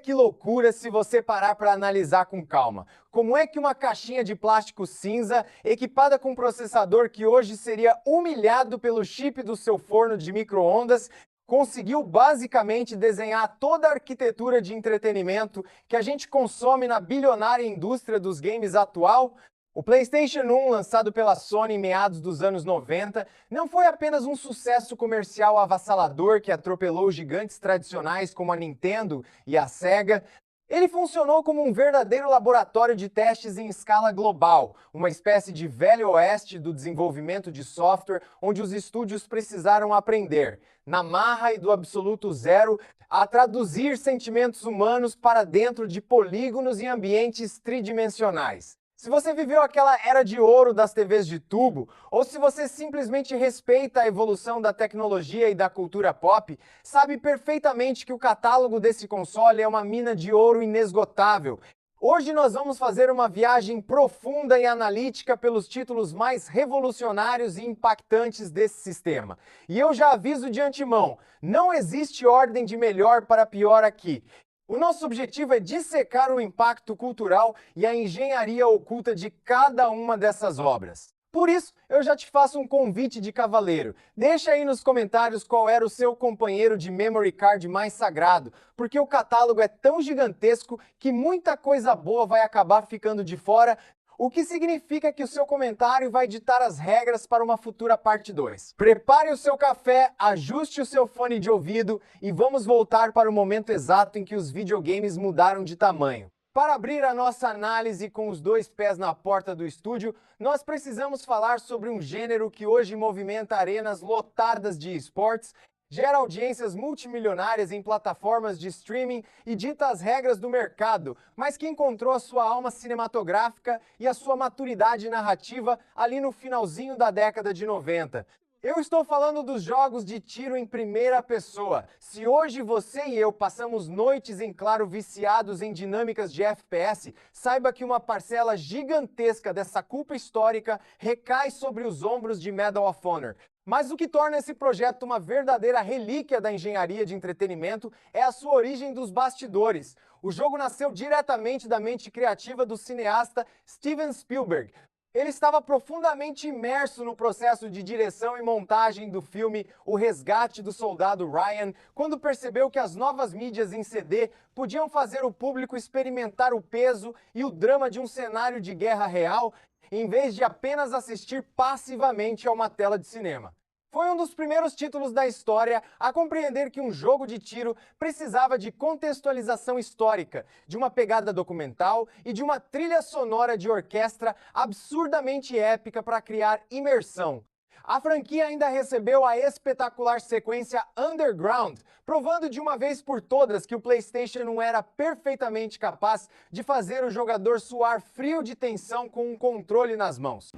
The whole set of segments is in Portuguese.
que loucura se você parar para analisar com calma. Como é que uma caixinha de plástico cinza, equipada com um processador que hoje seria humilhado pelo chip do seu forno de micro-ondas, conseguiu basicamente desenhar toda a arquitetura de entretenimento que a gente consome na bilionária indústria dos games atual? O PlayStation 1, lançado pela Sony em meados dos anos 90, não foi apenas um sucesso comercial avassalador que atropelou os gigantes tradicionais como a Nintendo e a Sega. Ele funcionou como um verdadeiro laboratório de testes em escala global, uma espécie de velho oeste do desenvolvimento de software, onde os estúdios precisaram aprender, na marra e do absoluto zero, a traduzir sentimentos humanos para dentro de polígonos em ambientes tridimensionais. Se você viveu aquela era de ouro das TVs de tubo, ou se você simplesmente respeita a evolução da tecnologia e da cultura pop, sabe perfeitamente que o catálogo desse console é uma mina de ouro inesgotável. Hoje nós vamos fazer uma viagem profunda e analítica pelos títulos mais revolucionários e impactantes desse sistema. E eu já aviso de antemão, não existe ordem de melhor para pior aqui. O nosso objetivo é dissecar o impacto cultural e a engenharia oculta de cada uma dessas obras. Por isso, eu já te faço um convite de cavaleiro. Deixa aí nos comentários qual era o seu companheiro de memory card mais sagrado, porque o catálogo é tão gigantesco que muita coisa boa vai acabar ficando de fora, o que significa que o seu comentário vai ditar as regras para uma futura parte 2. Prepare o seu café, ajuste o seu fone de ouvido e vamos voltar para o momento exato em que os videogames mudaram de tamanho. Para abrir a nossa análise com os dois pés na porta do estúdio, nós precisamos falar sobre um gênero que hoje movimenta arenas lotadas de esportes, gera audiências multimilionárias em plataformas de streaming e dita as regras do mercado, mas que encontrou a sua alma cinematográfica e a sua maturidade narrativa ali no finalzinho da década de 90. Eu estou falando dos jogos de tiro em primeira pessoa. Se hoje você e eu passamos noites em claro viciados em dinâmicas de FPS, saiba que uma parcela gigantesca dessa culpa histórica recai sobre os ombros de Medal of Honor. Mas o que torna esse projeto uma verdadeira relíquia da engenharia de entretenimento é a sua origem dos bastidores. O jogo nasceu diretamente da mente criativa do cineasta Steven Spielberg. Ele estava profundamente imerso no processo de direção e montagem do filme O Resgate do Soldado Ryan, quando percebeu que as novas mídias em CD podiam fazer o público experimentar o peso e o drama de um cenário de guerra real, em vez de apenas assistir passivamente a uma tela de cinema. Foi um dos primeiros títulos da história a compreender que um jogo de tiro precisava de contextualização histórica, de uma pegada documental e de uma trilha sonora de orquestra absurdamente épica para criar imersão. A franquia ainda recebeu a espetacular sequência Underground, provando de uma vez por todas que o PlayStation 1 era perfeitamente capaz de fazer o jogador suar frio de tensão com um controle nas mãos.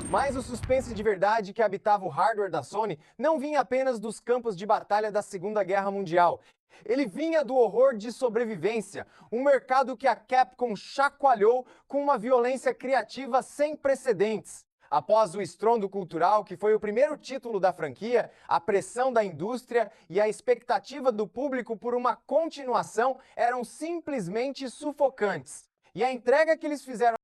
Mas o suspense de verdade que habitava o hardware da Sony não vinha apenas dos campos de batalha da Segunda Guerra Mundial. Ele vinha do horror de sobrevivência, um mercado que a Capcom chacoalhou com uma violência criativa sem precedentes. Após o estrondo cultural, que foi o primeiro título da franquia, a pressão da indústria e a expectativa do público por uma continuação eram simplesmente sufocantes. E a entrega que eles fizeram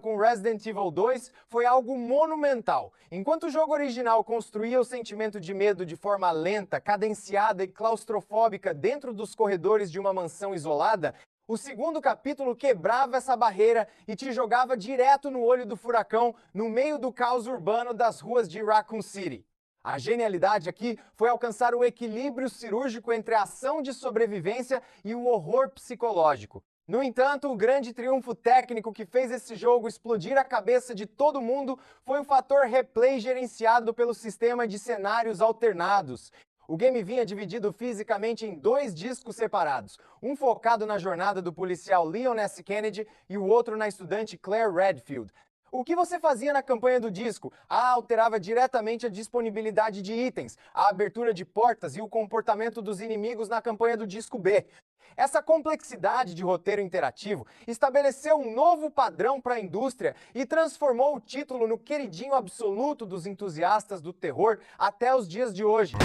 com Resident Evil 2 foi algo monumental. Enquanto o jogo original construía o sentimento de medo de forma lenta, cadenciada e claustrofóbica dentro dos corredores de uma mansão isolada, o segundo capítulo quebrava essa barreira e te jogava direto no olho do furacão, no meio do caos urbano das ruas de Raccoon City. A genialidade aqui foi alcançar o equilíbrio cirúrgico entre a ação de sobrevivência e o horror psicológico. No entanto, o grande triunfo técnico que fez esse jogo explodir a cabeça de todo mundo foi o fator replay gerenciado pelo sistema de cenários alternados. O game vinha dividido fisicamente em dois discos separados, um focado na jornada do policial Leon S. Kennedy e o outro na estudante Claire Redfield. O que você fazia na campanha do disco? A alterava diretamente a disponibilidade de itens, a abertura de portas e o comportamento dos inimigos na campanha do disco B. Essa complexidade de roteiro interativo estabeleceu um novo padrão para a indústria e transformou o título no queridinho absoluto dos entusiastas do terror até os dias de hoje.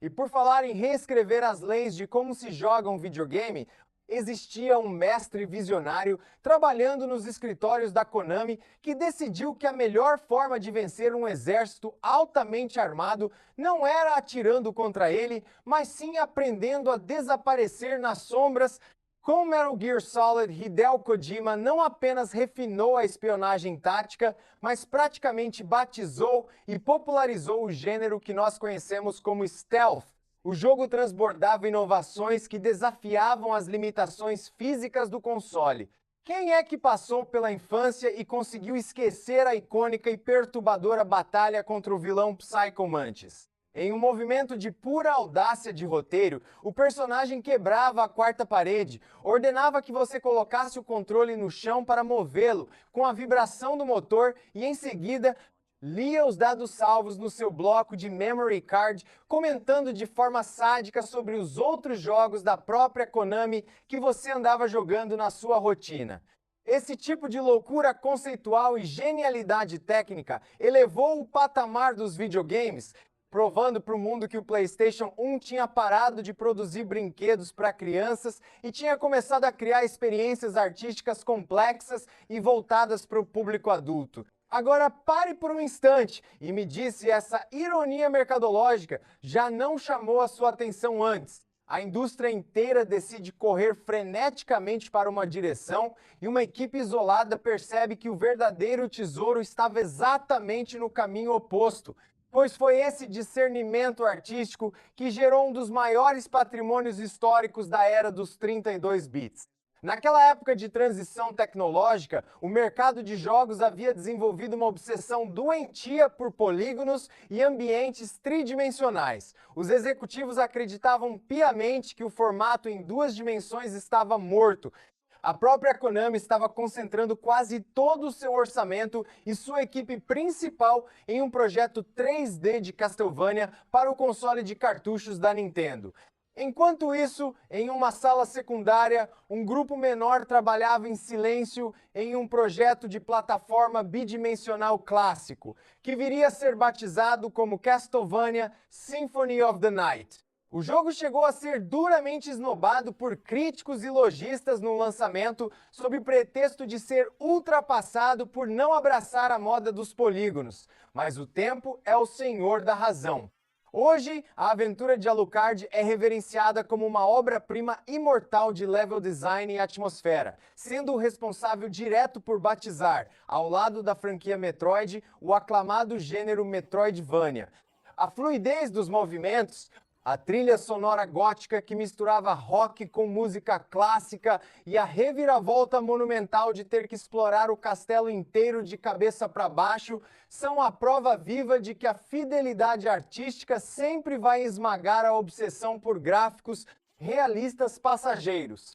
E por falar em reescrever as leis de como se joga um videogame, existia um mestre visionário trabalhando nos escritórios da Konami que decidiu que a melhor forma de vencer um exército altamente armado não era atirando contra ele, mas sim aprendendo a desaparecer nas sombras. Com Metal Gear Solid, Hideo Kojima não apenas refinou a espionagem tática, mas praticamente batizou e popularizou o gênero que nós conhecemos como stealth. O jogo transbordava inovações que desafiavam as limitações físicas do console. Quem é que passou pela infância e conseguiu esquecer a icônica e perturbadora batalha contra o vilão Psycho Mantis? Em um movimento de pura audácia de roteiro, o personagem quebrava a quarta parede, ordenava que você colocasse o controle no chão para movê-lo, com a vibração do motor, e em seguida lia os dados salvos no seu bloco de memory card, comentando de forma sádica sobre os outros jogos da própria Konami que você andava jogando na sua rotina. Esse tipo de loucura conceitual e genialidade técnica elevou o patamar dos videogames, provando para o mundo que o PlayStation 1 tinha parado de produzir brinquedos para crianças e tinha começado a criar experiências artísticas complexas e voltadas para o público adulto. Agora pare por um instante e me diz se essa ironia mercadológica já não chamou a sua atenção antes. A indústria inteira decide correr freneticamente para uma direção e uma equipe isolada percebe que o verdadeiro tesouro estava exatamente no caminho oposto. Pois foi esse discernimento artístico que gerou um dos maiores patrimônios históricos da era dos 32 bits. Naquela época de transição tecnológica, o mercado de jogos havia desenvolvido uma obsessão doentia por polígonos e ambientes tridimensionais. Os executivos acreditavam piamente que o formato em duas dimensões estava morto. A própria Konami estava concentrando quase todo o seu orçamento e sua equipe principal em um projeto 3D de Castlevania para o console de cartuchos da Nintendo. Enquanto isso, em uma sala secundária, um grupo menor trabalhava em silêncio em um projeto de plataforma bidimensional clássico, que viria a ser batizado como Castlevania Symphony of the Night. O jogo chegou a ser duramente esnobado por críticos e lojistas no lançamento, sob pretexto de ser ultrapassado por não abraçar a moda dos polígonos. Mas o tempo é o senhor da razão. Hoje, a aventura de Alucard é reverenciada como uma obra-prima imortal de level design e atmosfera, sendo o responsável direto por batizar, ao lado da franquia Metroid, o aclamado gênero Metroidvania. A fluidez dos movimentos, a trilha sonora gótica que misturava rock com música clássica e a reviravolta monumental de ter que explorar o castelo inteiro de cabeça para baixo são a prova viva de que a fidelidade artística sempre vai esmagar a obsessão por gráficos realistas passageiros.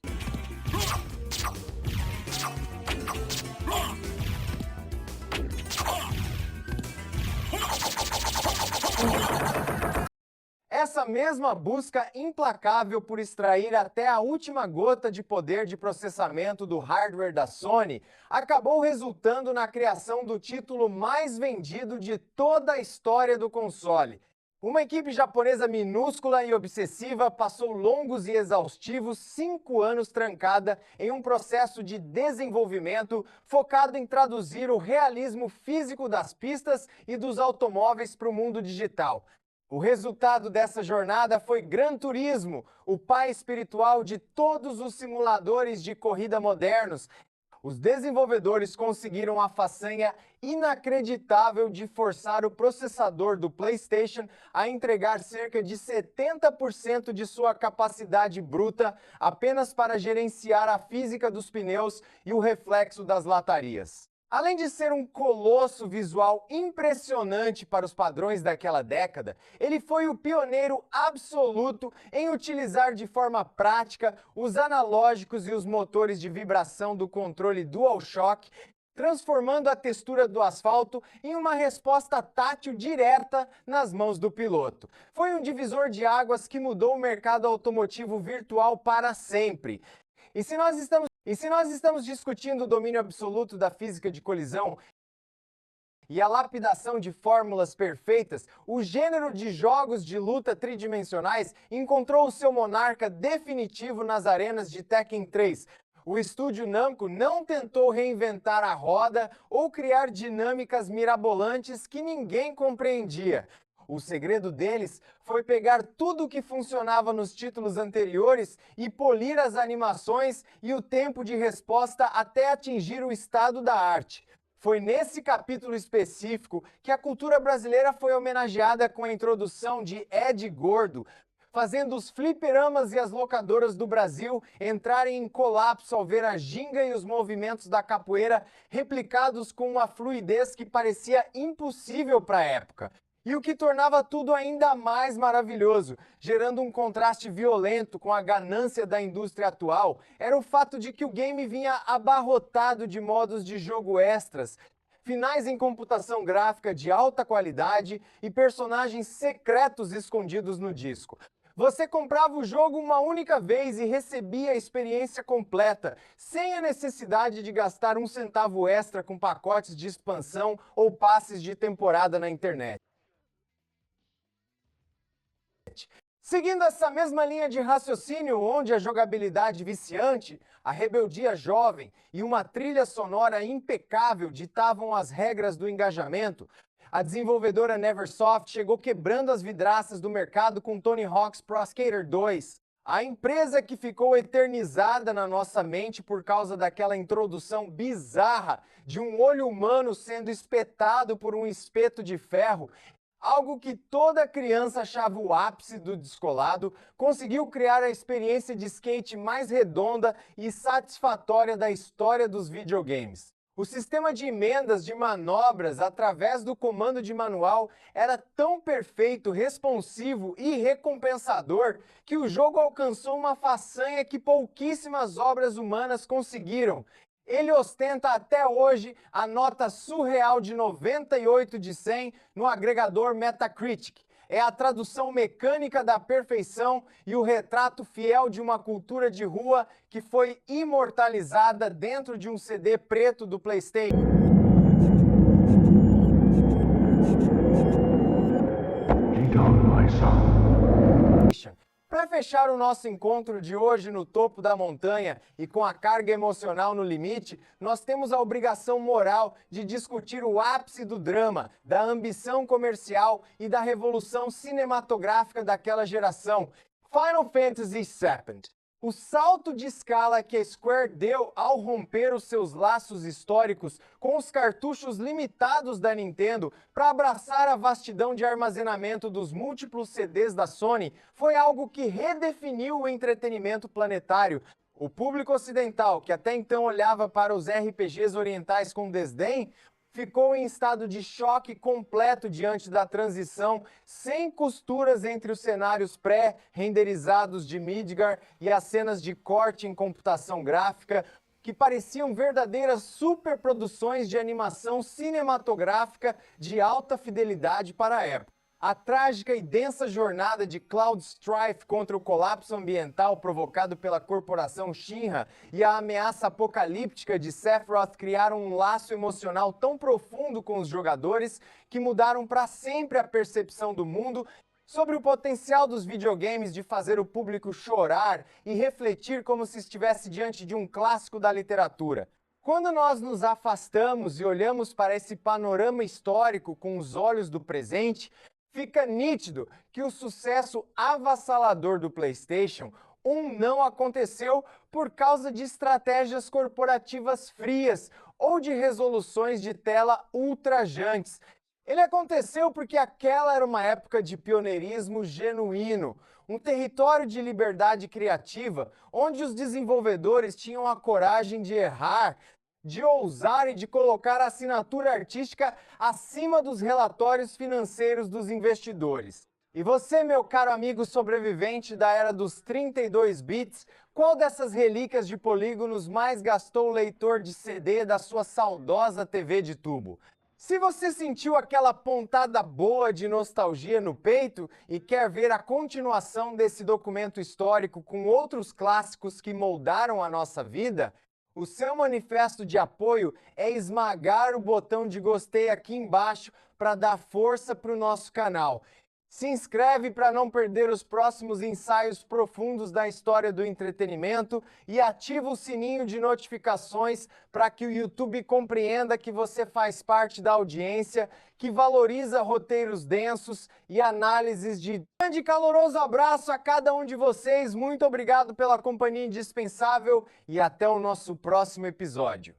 Essa mesma busca implacável por extrair até a última gota de poder de processamento do hardware da Sony acabou resultando na criação do título mais vendido de toda a história do console. Uma equipe japonesa minúscula e obsessiva passou longos e exaustivos 5 anos trancada em um processo de desenvolvimento focado em traduzir o realismo físico das pistas e dos automóveis para o mundo digital. O resultado dessa jornada foi Gran Turismo, o pai espiritual de todos os simuladores de corrida modernos. Os desenvolvedores conseguiram a façanha inacreditável de forçar o processador do PlayStation a entregar cerca de 70% de sua capacidade bruta apenas para gerenciar a física dos pneus e o reflexo das latarias. Além de ser um colosso visual impressionante para os padrões daquela década, ele foi o pioneiro absoluto em utilizar de forma prática os analógicos e os motores de vibração do controle DualShock, transformando a textura do asfalto em uma resposta tátil direta nas mãos do piloto. Foi um divisor de águas que mudou o mercado automotivo virtual para sempre. E se nós estamos discutindo o domínio absoluto da física de colisão e a lapidação de fórmulas perfeitas, o gênero de jogos de luta tridimensionais encontrou o seu monarca definitivo nas arenas de Tekken 3. O estúdio Namco não tentou reinventar a roda ou criar dinâmicas mirabolantes que ninguém compreendia. O segredo deles foi pegar tudo o que funcionava nos títulos anteriores e polir as animações e o tempo de resposta até atingir o estado da arte. Foi nesse capítulo específico que a cultura brasileira foi homenageada com a introdução de Ed Gordo, fazendo os fliperamas e as locadoras do Brasil entrarem em colapso ao ver a ginga e os movimentos da capoeira replicados com uma fluidez que parecia impossível para a época. E o que tornava tudo ainda mais maravilhoso, gerando um contraste violento com a ganância da indústria atual, era o fato de que o game vinha abarrotado de modos de jogo extras, finais em computação gráfica de alta qualidade e personagens secretos escondidos no disco. Você comprava o jogo uma única vez e recebia a experiência completa, sem a necessidade de gastar um centavo extra com pacotes de expansão ou passes de temporada na internet. Seguindo essa mesma linha de raciocínio, onde a jogabilidade viciante, a rebeldia jovem e uma trilha sonora impecável ditavam as regras do engajamento, a desenvolvedora Neversoft chegou quebrando as vidraças do mercado com Tony Hawk's Pro Skater 2. A empresa que ficou eternizada na nossa mente por causa daquela introdução bizarra de um olho humano sendo espetado por um espeto de ferro, algo que toda criança achava o ápice do descolado, conseguiu criar a experiência de skate mais redonda e satisfatória da história dos videogames. O sistema de emendas de manobras através do comando de manual era tão perfeito, responsivo e recompensador que o jogo alcançou uma façanha que pouquíssimas obras humanas conseguiram. Ele ostenta até hoje a nota surreal de 98 de 100 no agregador Metacritic. É a tradução mecânica da perfeição e o retrato fiel de uma cultura de rua que foi imortalizada dentro de um CD preto do PlayStation. Para fechar o nosso encontro de hoje no topo da montanha e com a carga emocional no limite, nós temos a obrigação moral de discutir o ápice do drama, da ambição comercial e da revolução cinematográfica daquela geração, Final Fantasy VII. O salto de escala que a Square deu ao romper os seus laços históricos com os cartuchos limitados da Nintendo para abraçar a vastidão de armazenamento dos múltiplos CDs da Sony foi algo que redefiniu o entretenimento planetário. O público ocidental, que até então olhava para os RPGs orientais com desdém, ficou em estado de choque completo diante da transição, sem costuras entre os cenários pré-renderizados de Midgar e as cenas de corte em computação gráfica, que pareciam verdadeiras superproduções de animação cinematográfica de alta fidelidade para a época. A trágica e densa jornada de Cloud Strife contra o colapso ambiental provocado pela corporação Shinra e a ameaça apocalíptica de Sephiroth criaram um laço emocional tão profundo com os jogadores que mudaram para sempre a percepção do mundo sobre o potencial dos videogames de fazer o público chorar e refletir como se estivesse diante de um clássico da literatura. Quando nós nos afastamos e olhamos para esse panorama histórico com os olhos do presente, fica nítido que o sucesso avassalador do PlayStation 1 não aconteceu por causa de estratégias corporativas frias ou de resoluções de tela ultrajantes. Ele aconteceu porque aquela era uma época de pioneirismo genuíno, um território de liberdade criativa, onde os desenvolvedores tinham a coragem de errar, de ousar e de colocar a assinatura artística acima dos relatórios financeiros dos investidores. E você, meu caro amigo sobrevivente da era dos 32 bits, qual dessas relíquias de polígonos mais gastou o leitor de CD da sua saudosa TV de tubo? Se você sentiu aquela pontada boa de nostalgia no peito e quer ver a continuação desse documento histórico com outros clássicos que moldaram a nossa vida, o seu manifesto de apoio é esmagar o botão de gostei aqui embaixo para dar força para o nosso canal. Se inscreve para não perder os próximos ensaios profundos da história do entretenimento e ativa o sininho de notificações para que o YouTube compreenda que você faz parte da audiência que valoriza roteiros densos e análises de... Grande e caloroso abraço a cada um de vocês, muito obrigado pela companhia indispensável e até o nosso próximo episódio.